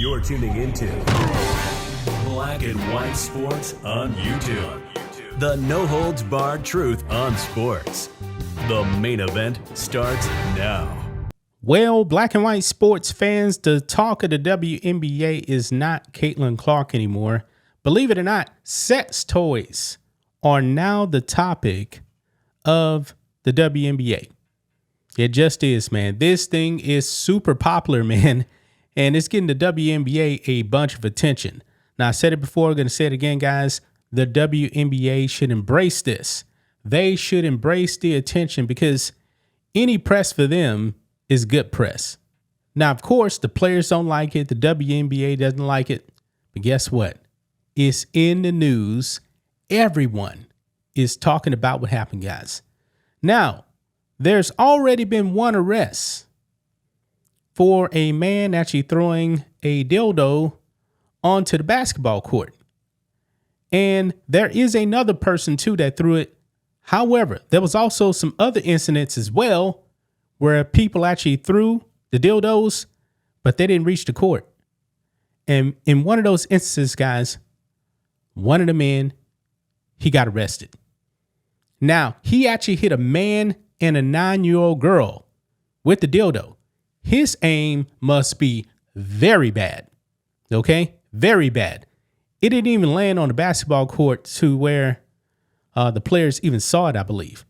You're tuning into Black and White Sports on YouTube. The no-holds-barred truth on sports. The main event starts now. Well, Black and White Sports fans, the talk of the WNBA is not Caitlin Clark anymore. Believe it or not, sex toys are now the topic of the WNBA. It just is, man. This thing is super popular, man, and it's getting the WNBA a bunch of attention. Now, I said it before, I'm going to say it again, guys. The WNBA should embrace this. They should embrace the attention because any press for them is good press. Now, of course, the players don't like it. The WNBA doesn't like it. But guess what? It's in the news. Everyone is talking about what happened, guys. Now, there's already been one arrest for a man actually throwing a dildo onto the basketball court. And there is another person, too, that threw it. However, there was also some other incidents as well where people actually threw the dildos, but they didn't reach the court. And in one of those instances, guys, one of the men, he got arrested. Now, he actually hit a man and a 9-year-old girl with the dildo. His aim must be very bad. Okay? Very bad. It didn't even land on the basketball court to where the players even saw it, I believe.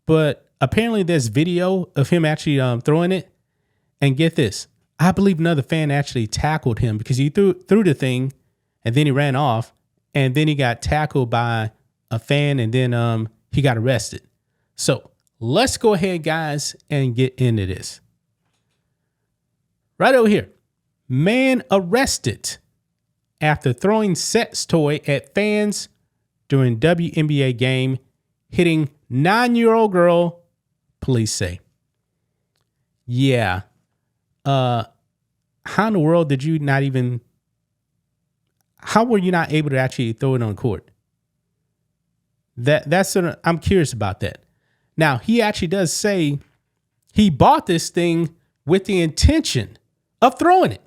But apparently there's video of him actually throwing it. And get this, I believe another fan actually tackled him because he threw the thing and then he ran off and then he got tackled by a fan and then he got arrested. So let's go ahead, guys, and get into this. Right over here. Man arrested after throwing sex toy at fans during WNBA game, hitting 9-year-old girl, police say. Yeah. How in the world did you not even... How were you not able to actually throw it on court? That's I'm curious about that. Now, he actually does say he bought this thing with the intention of throwing it.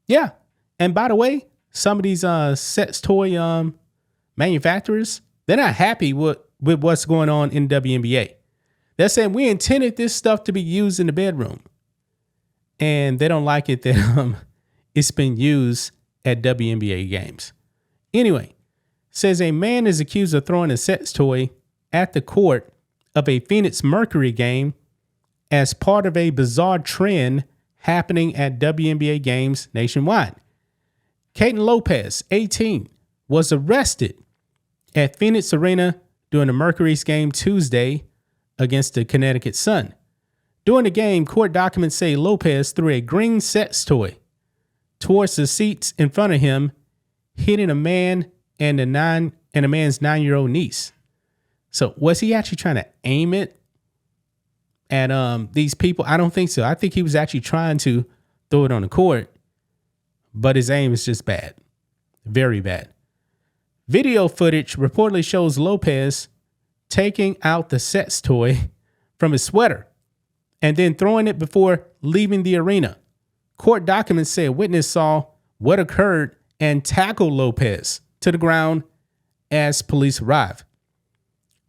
Yeah. And by the way, some of these sex toy manufacturers, they're not happy with what's going on in WNBA. They're saying we intended this stuff to be used in the bedroom. And they don't like it that it's been used at WNBA games. Anyway, says a man is accused of throwing a sex toy at the court of a Phoenix Mercury game as part of a bizarre trend happening at WNBA games nationwide. Caden Lopez, 18, was arrested at Phoenix Arena during the Mercury's game Tuesday against the Connecticut Sun. During the game, court documents say Lopez threw a green sex toy towards the seats in front of him, hitting a man and a man's 9-year-old niece. So was he actually trying to aim it at these people? I don't think so. I think he was actually trying to throw it on the court, but his aim is just bad. Very bad. Video footage reportedly shows Lopez taking out the sex toy from his sweater and then throwing it before leaving the arena. Court documents say a witness saw what occurred and tackled Lopez to the ground as police arrived.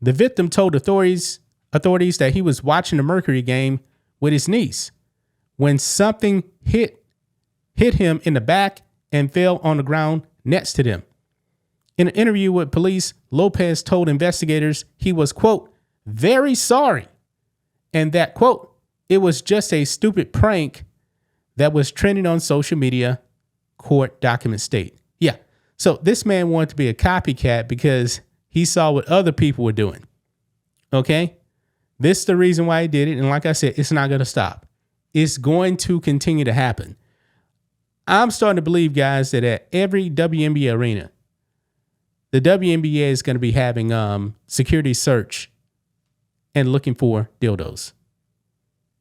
The victim told authorities that he was watching the Mercury game with his niece when something hit him in the back and fell on the ground next to them. In an interview with police, Lopez told investigators he was, quote, very sorry, and that, quote, it was just a stupid prank that was trending on social media, court documents state. Yeah, so this man wanted to be a copycat because he saw what other people were doing. Okay? This is the reason why he did it, and like I said, it's not going to stop. It's going to continue to happen. I'm starting to believe, guys, that at every WNBA arena, the WNBA is going to be having security search and looking for dildos.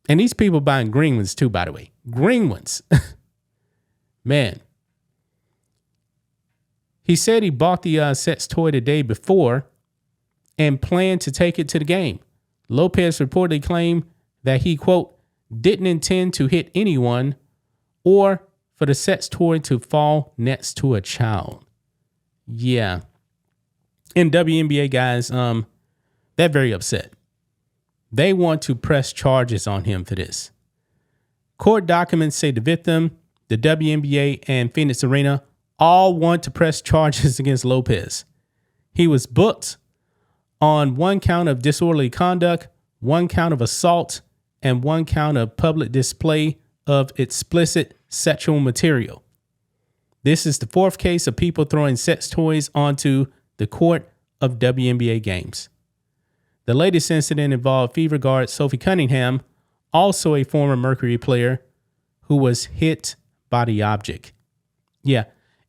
And these people buying green ones too, by the way. Green ones. Man. He said he bought the sex toy the day before and planned to take it to the game. Lopez reportedly claimed that he, quote, didn't intend to hit anyone or for the sex toy to fall next to a child. Yeah. And WNBA guys, they're very upset. They want to press charges on him for this. Court documents say the victim, the WNBA, and Phoenix Arena all want to press charges against Lopez. He was booked on 1 count of disorderly conduct, 1 count of assault, and 1 count of public display of explicit sexual material. This is the 4th case of people throwing sex toys onto the court of WNBA games. The latest incident involved Fever guard Sophie Cunningham, also a former Mercury player, who was hit by the object. Yeah,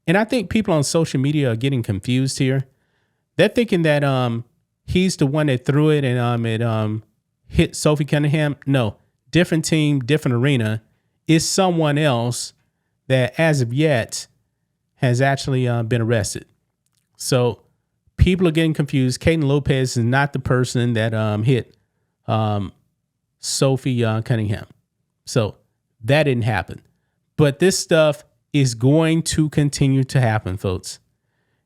and I think people on social media are getting confused here. They're thinking that he's the one that threw it and it hit Sophie Cunningham. No, different team, different arena. It's someone else that as of yet has actually been arrested. So people are getting confused. Kaden Lopez is not the person that hit Sophie Cunningham. So that didn't happen. But this stuff is going to continue to happen, folks.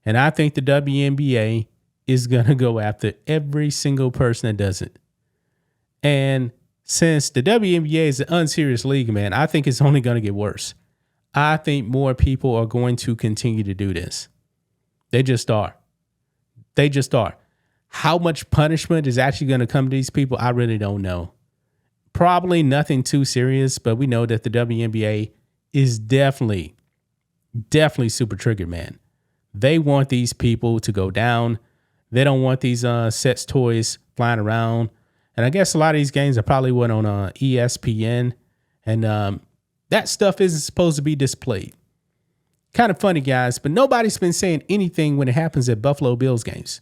And I think the WNBA is going to go after every single person that does it. And since the WNBA is an unserious league, man, I think it's only going to get worse. I think more people are going to continue to do this. They just are. They just are. How much punishment is actually going to come to these people? I really don't know. Probably nothing too serious, but we know that the WNBA is definitely super triggered, man. They want these people to go down. They don't want these sex toys flying around. And I guess a lot of these games are probably went on ESPN. And that stuff isn't supposed to be displayed. Kind of funny, guys, but nobody's been saying anything when it happens at Buffalo Bills games.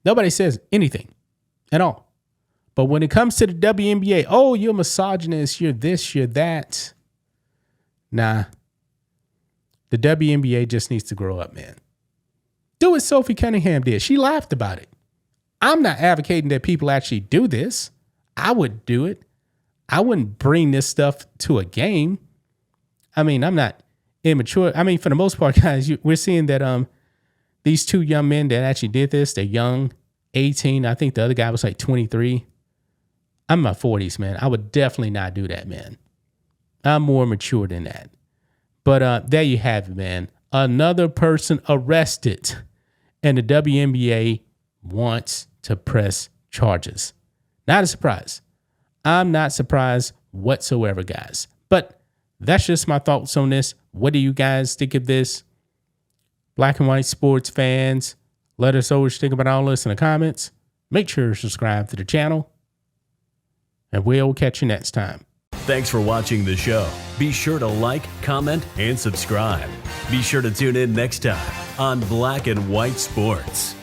Nobody says anything at all. But when it comes to the WNBA, oh, you're a misogynist, you're this, you're that. Nah. The WNBA just needs to grow up, man. Do what Sophie Cunningham did. She laughed about it. I'm not advocating that people actually do this. I would do it. I wouldn't bring this stuff to a game. I mean, I'm not immature. I mean, for the most part, guys, we're seeing that these 2 young men that actually did this, they're young, 18. I think the other guy was like 23. I'm in my 40s, man. I would definitely not do that, man. I'm more mature than that. But there you have it, man. Another person arrested, and the WNBA wants to press charges. Not a surprise. I'm not surprised whatsoever, guys. But that's just my thoughts on this. What do you guys think of this? Black and white sports fans, let us know what you think about all this in the comments. Make sure to subscribe to the channel, and we'll catch you next time. Thanks for watching the show. Be sure to like, comment, and subscribe. Be sure to tune in next time on Black and White Sports.